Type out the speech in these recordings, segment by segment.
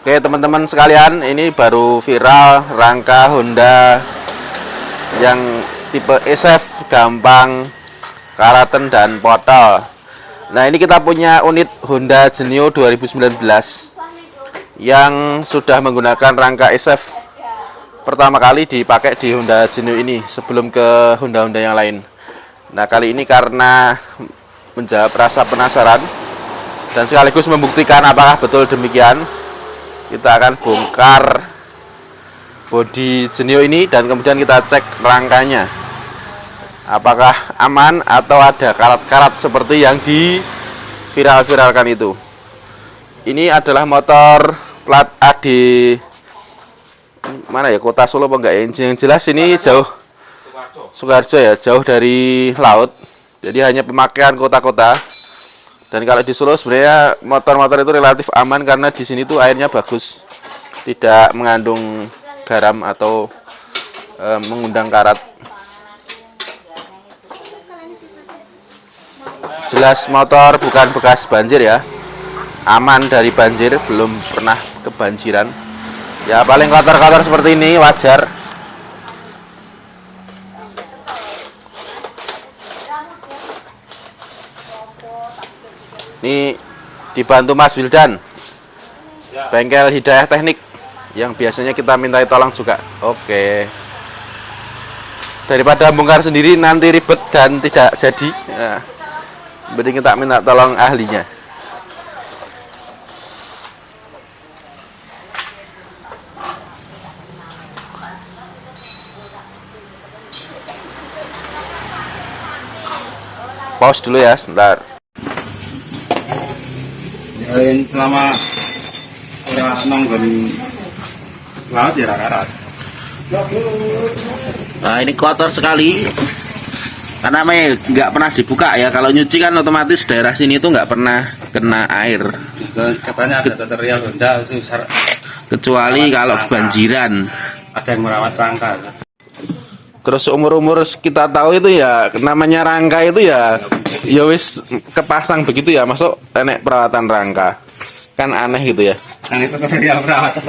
Oke teman-teman sekalian, ini baru viral rangka Honda yang tipe SF, gampang, karaten dan potol. Nah ini kita punya unit Honda Genio 2019 yang sudah menggunakan rangka SF. Pertama kali dipakai di Honda Genio ini sebelum ke Honda-Honda yang lain. Nah kali ini karena menjawab rasa penasaran dan sekaligus membuktikan apakah betul demikian, kita akan bongkar bodi Genio ini dan kemudian kita cek rangkanya apakah aman atau ada karat-karat seperti yang di-viral-viralkan itu. Ini adalah motor plat AD mana ya, kota Solo apa enggak ya? Yang jelas ini jauh Sukoharjo ya, jauh dari laut, jadi hanya pemakaian kota-kota. Dan kalau di Solo sebenarnya motor-motor itu relatif aman karena di sini tuh airnya bagus, tidak mengandung garam atau mengundang karat. Jelas motor bukan bekas banjir ya, aman dari banjir, belum pernah kebanjiran. Ya paling kotor-kotor seperti ini wajar. Ini dibantu Mas Wildan, bengkel Hidayah Teknik, yang biasanya kita mintai tolong juga. Oke. Daripada bongkar sendiri nanti ribet dan tidak jadi, nah, mending kita minta tolong ahlinya. Pause dulu ya, sebentar. Selama nonggon laut ya karat. Nah ini kotor sekali karena nggak pernah dibuka ya. Kalau nyuci kan otomatis daerah sini tuh nggak pernah kena air. Katanya ada tutorial Honda Kecuali kalau kebanjiran. Ada yang merawat rangka. Terus umur-umur kita tahu itu ya, namanya rangka itu ya wis kepasang begitu ya, masuk enek perawatan rangka. Kan aneh gitu ya. Kan itu tutorial perawatan.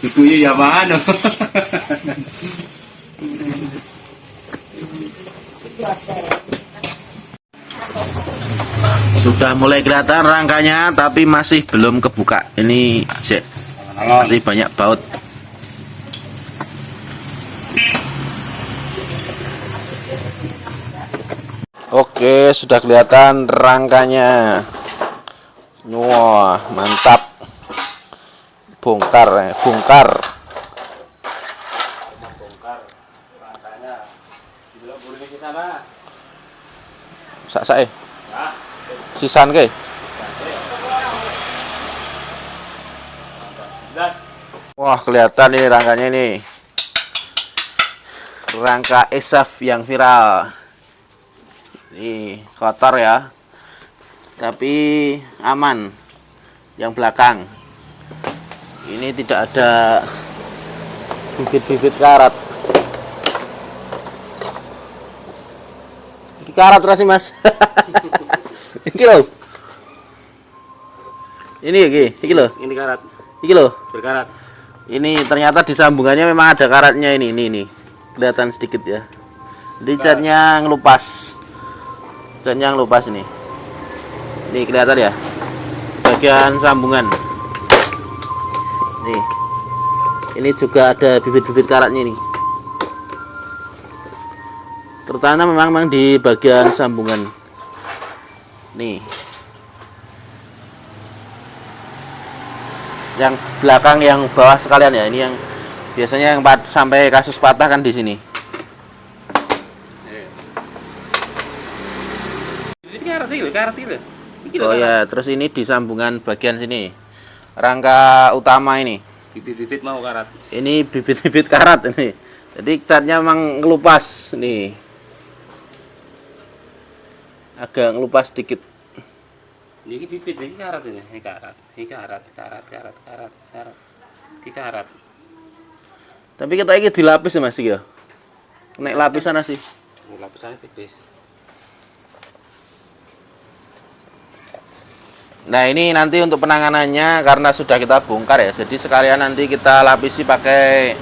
Itu ya mana? Sudah mulai kelihatan rangkanya tapi masih belum kebuka. Ini cek, masih banyak baut. Oke, sudah kelihatan rangkanya. Wah, mantap. Bongkar. Bongkar rangkanya. Belum boleh di sana. Sak-sake. Sisan ke? Wah, kelihatan nih rangkanya ini. Rangka SF yang viral. Ini kotor ya, tapi aman. Yang belakang ini tidak ada bibit-bibit karat. Ini karat rasih mas. Ini loh. Ini loh. Ini karat. Ini loh. Berkarat. Ini ternyata di sambungannya memang ada karatnya ini. Kelihatan sedikit ya. Jadi catnya ngelupas. Catnya ngelupas ini. Ini kelihatan ya. Bagian sambungan. Nih. Ini juga ada bibit-bibit karatnya ini. Terutama memang di bagian sambungan. Nih. Yang belakang, yang bawah sekalian ya. Ini yang biasanya yang sampai kasus patah kan di sini. Karat itu. Oh ya, terus ini di sambungan bagian sini. Rangka utama ini. Bibit-bibit mau karat. Ini bibit-bibit karat ini. Jadi catnya memang ngelupas nih. Agak ngelupas sedikit. Ini bibit ini karat ini. Ini karat. Ini karat. Tapi kita ini dilapis ya Mas ya. Nek lapisan sih. Lapisannya tipis. Nah, ini nanti untuk penanganannya karena sudah kita bongkar ya. Jadi sekalian nanti kita lapisi pakai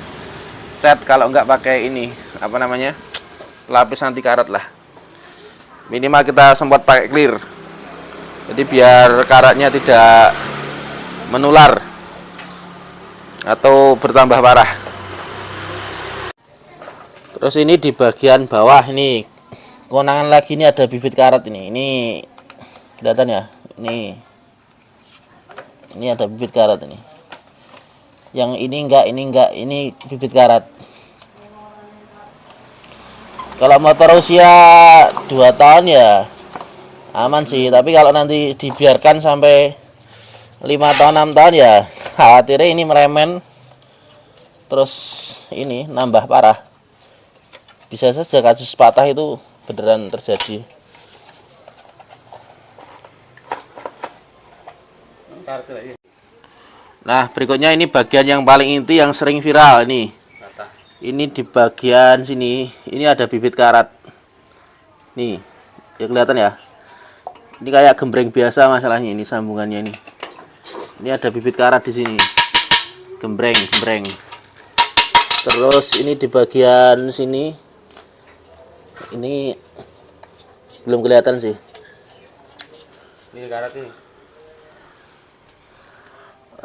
cat, kalau nggak pakai ini, apa namanya? Lapis anti karat lah. Minimal kita sempat pakai clear. Jadi biar karatnya tidak menular atau bertambah parah. Terus ini di bagian bawah ini konangan lagi, ini ada bibit karat ini. Ini kelihatan ya? Ini ada bibit karat ini. Yang ini enggak, ini bibit karat. Kalau motor usia 2 tahun ya aman sih, tapi kalau nanti dibiarkan sampai 5 tahun 6 tahun ya khawatirnya ini meremen, terus ini nambah parah. Bisa saja kasus patah itu beneran terjadi. Nah, berikutnya ini bagian yang paling inti yang sering viral ini. Ini di bagian sini, ini ada bibit karat. Nih, ya kelihatan ya. Ini kayak gembreng biasa masalahnya, ini sambungannya ini. Ini ada bibit karat di sini. Gembreng. Terus ini di bagian sini. Ini belum kelihatan sih. Ini karat ini.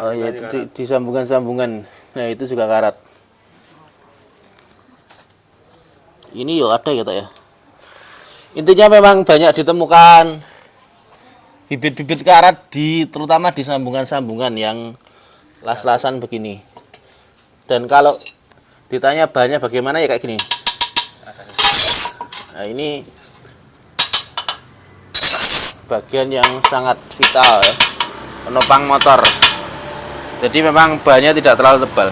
Oh iya, itu di sambungan-sambungan. Nah, itu juga karat. Ini yo ada gitu ya. Intinya memang banyak ditemukan bibit-bibit karat terutama di sambungan-sambungan yang las-lasan begini. Dan kalau ditanya banyak bagaimana ya kayak gini. Nah, ini bagian yang sangat vital ya, penopang motor. Jadi memang bahannya tidak terlalu tebal.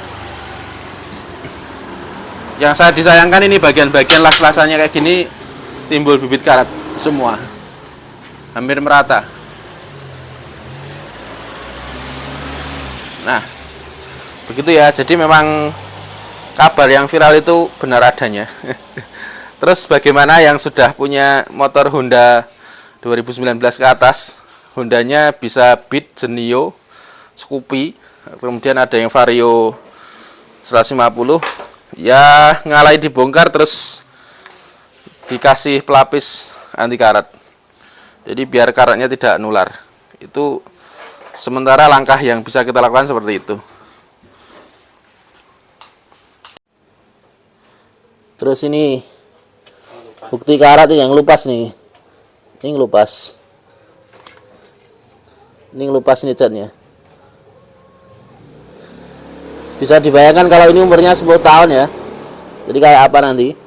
Yang saya disayangkan ini bagian-bagian las-lasannya kayak gini timbul bibit karat semua, hampir merata. Nah, begitu ya. Jadi memang kabar yang viral itu benar adanya. Terus bagaimana yang sudah punya motor Honda 2019 ke atas? Hondanya bisa Beat, Genio, Scoopy, kemudian ada yang Vario 150. Ya, ngalai dibongkar terus dikasih pelapis anti karat. Jadi biar karatnya tidak nular. Itu sementara langkah yang bisa kita lakukan seperti itu. Terus ini bukti karat ini yang ngelupas nih. Ini ngelupas. Ini ngelupas nih catnya. Bisa dibayangkan kalau ini umurnya 10 tahun ya. Jadi kayak apa nanti?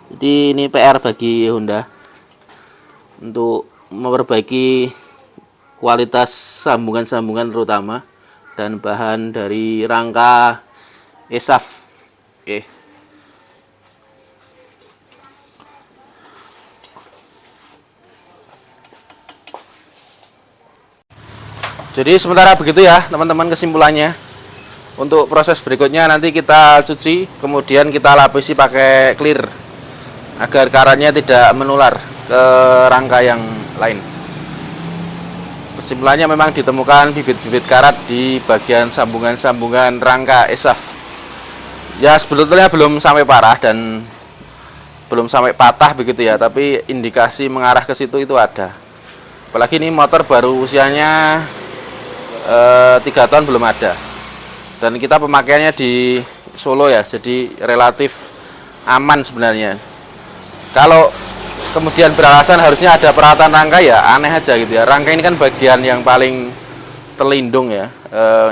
Jadi ini PR bagi Honda untuk memperbaiki kualitas sambungan-sambungan terutama dan bahan dari rangka ESAF. Oke. Jadi sementara begitu ya teman-teman kesimpulannya. Untuk proses berikutnya nanti kita cuci, kemudian kita lapisi pakai clear agar karatnya tidak menular ke rangka yang lain. Kesimpulannya memang ditemukan bibit-bibit karat di bagian sambungan-sambungan rangka ESAF. Ya sebetulnya belum sampai parah dan belum sampai patah begitu ya, tapi indikasi mengarah ke situ itu ada. Apalagi ini motor baru usianya 3 tahun belum ada, dan kita pemakaiannya di Solo ya, jadi relatif aman sebenarnya. Kalau kemudian beralasan harusnya ada perawatan rangka ya aneh aja gitu ya. Rangka ini kan bagian yang paling terlindung ya,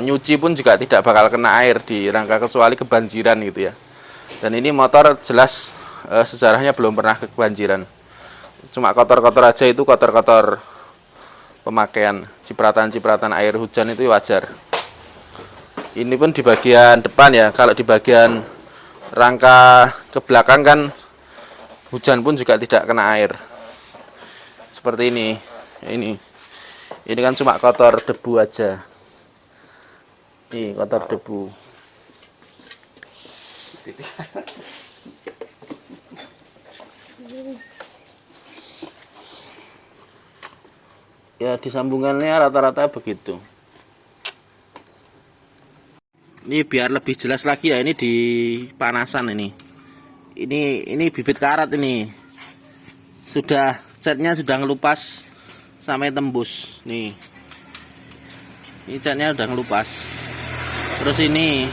nyuci pun juga tidak bakal kena air di rangka kecuali kebanjiran gitu ya. Dan ini motor jelas sejarahnya belum pernah kebanjiran, cuma kotor-kotor aja, itu kotor-kotor pemakaian, cipratan-cipratan air hujan itu wajar. Ini pun di bagian depan ya, kalau di bagian rangka ke belakang kan hujan pun juga tidak kena air. Seperti ini. Ini kan cuma kotor debu aja. Ini kotor debu. Ya disambungannya rata-rata begitu. Ini biar lebih jelas lagi ya, ini di panasan ini. Ini bibit karat ini. Sudah catnya sudah ngelupas sampai tembus nih. Ini catnya udah ngelupas. Terus ini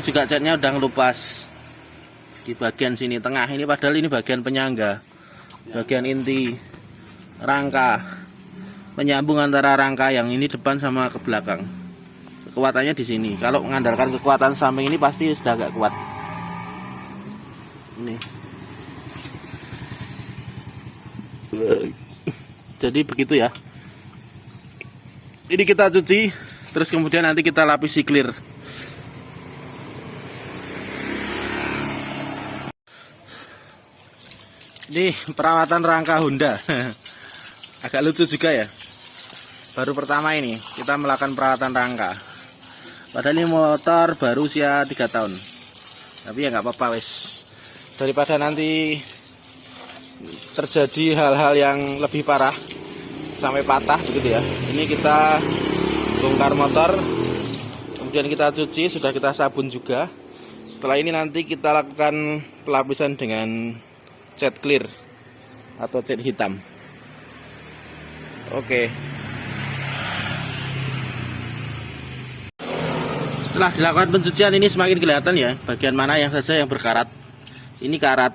juga catnya udah ngelupas di bagian sini tengah ini, padahal ini bagian penyangga, bagian inti rangka, penyambung antara rangka yang ini depan sama ke belakang. Kekuatannya di sini. Kalau mengandalkan kekuatan samping ini pasti sudah agak kuat. Ini. Jadi begitu ya. Ini kita cuci, terus kemudian nanti kita lapisi clear. Ini perawatan rangka Honda. Agak lucu juga ya. Baru pertama ini kita melakukan perawatan rangka. Padahal ini motor baru usia 3 tahun. Tapi ya nggak apa-apa wes. Daripada nanti terjadi hal-hal yang lebih parah sampai patah begitu ya. Ini kita bongkar motor, kemudian kita cuci, sudah kita sabun juga. Setelah ini nanti kita lakukan pelapisan dengan cat clear atau cat hitam. Oke. Setelah dilakukan pencucian ini semakin kelihatan ya bagian mana yang saja yang berkarat. Ini karat,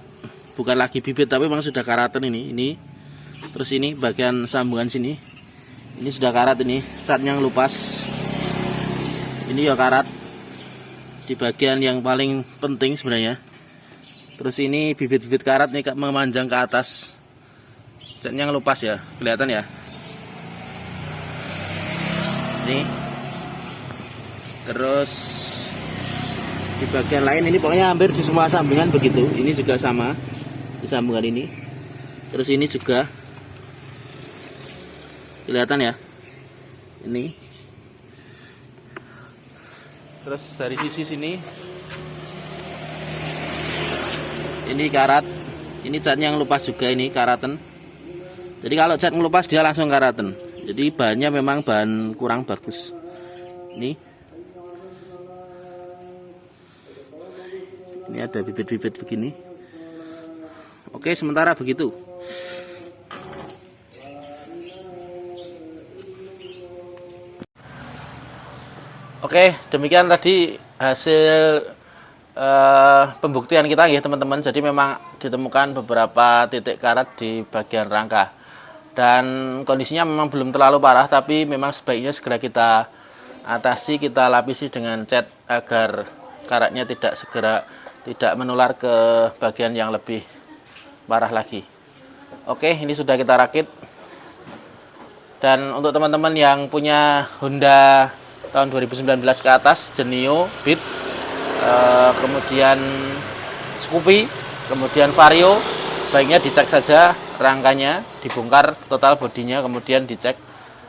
bukan lagi bibit tapi memang sudah karatan ini. Terus ini bagian sambungan sini. Ini sudah karat ini, catnya ngelupas. Ini ya karat di bagian yang paling penting sebenarnya. Terus ini bibit-bibit karat nih memanjang ke atas. Catnya ngelupas ya, kelihatan ya. Ini. Terus di bagian lain ini pokoknya hampir di semua sambungan begitu. Ini juga sama di sambungan ini. Terus ini juga kelihatan ya. Ini. Terus dari sisi sini ini karat. Ini catnya ngelupas juga, ini karatan. Jadi kalau cat ngelupas dia langsung karatan. Jadi bahannya memang bahan kurang bagus. Ini ada bibit-bibit begini. Oke, sementara begitu. Oke, demikian tadi hasil pembuktian kita ya teman-teman. Jadi memang ditemukan beberapa titik karat di bagian rangka. Dan kondisinya memang belum terlalu parah, tapi memang sebaiknya segera kita atasi, kita lapisi dengan cat agar karatnya tidak menular ke bagian yang lebih parah lagi. Oke, ini sudah kita rakit. Dan untuk teman-teman yang punya Honda tahun 2019 ke atas, Genio, Beat, kemudian Scoopy, kemudian Vario, baiknya dicek saja rangkanya, dibongkar total bodinya, kemudian dicek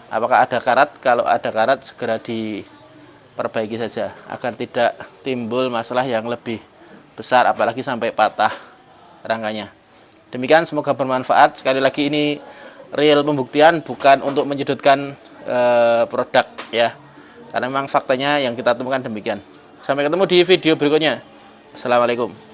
apakah ada karat. Kalau ada karat segera diperbaiki saja agar tidak timbul masalah yang lebih besar, apalagi sampai patah rangkanya. Demikian, semoga bermanfaat. Sekali lagi ini real pembuktian, bukan untuk menyudutkan produk ya, karena memang faktanya yang kita temukan demikian. Sampai ketemu di video berikutnya. Assalamualaikum.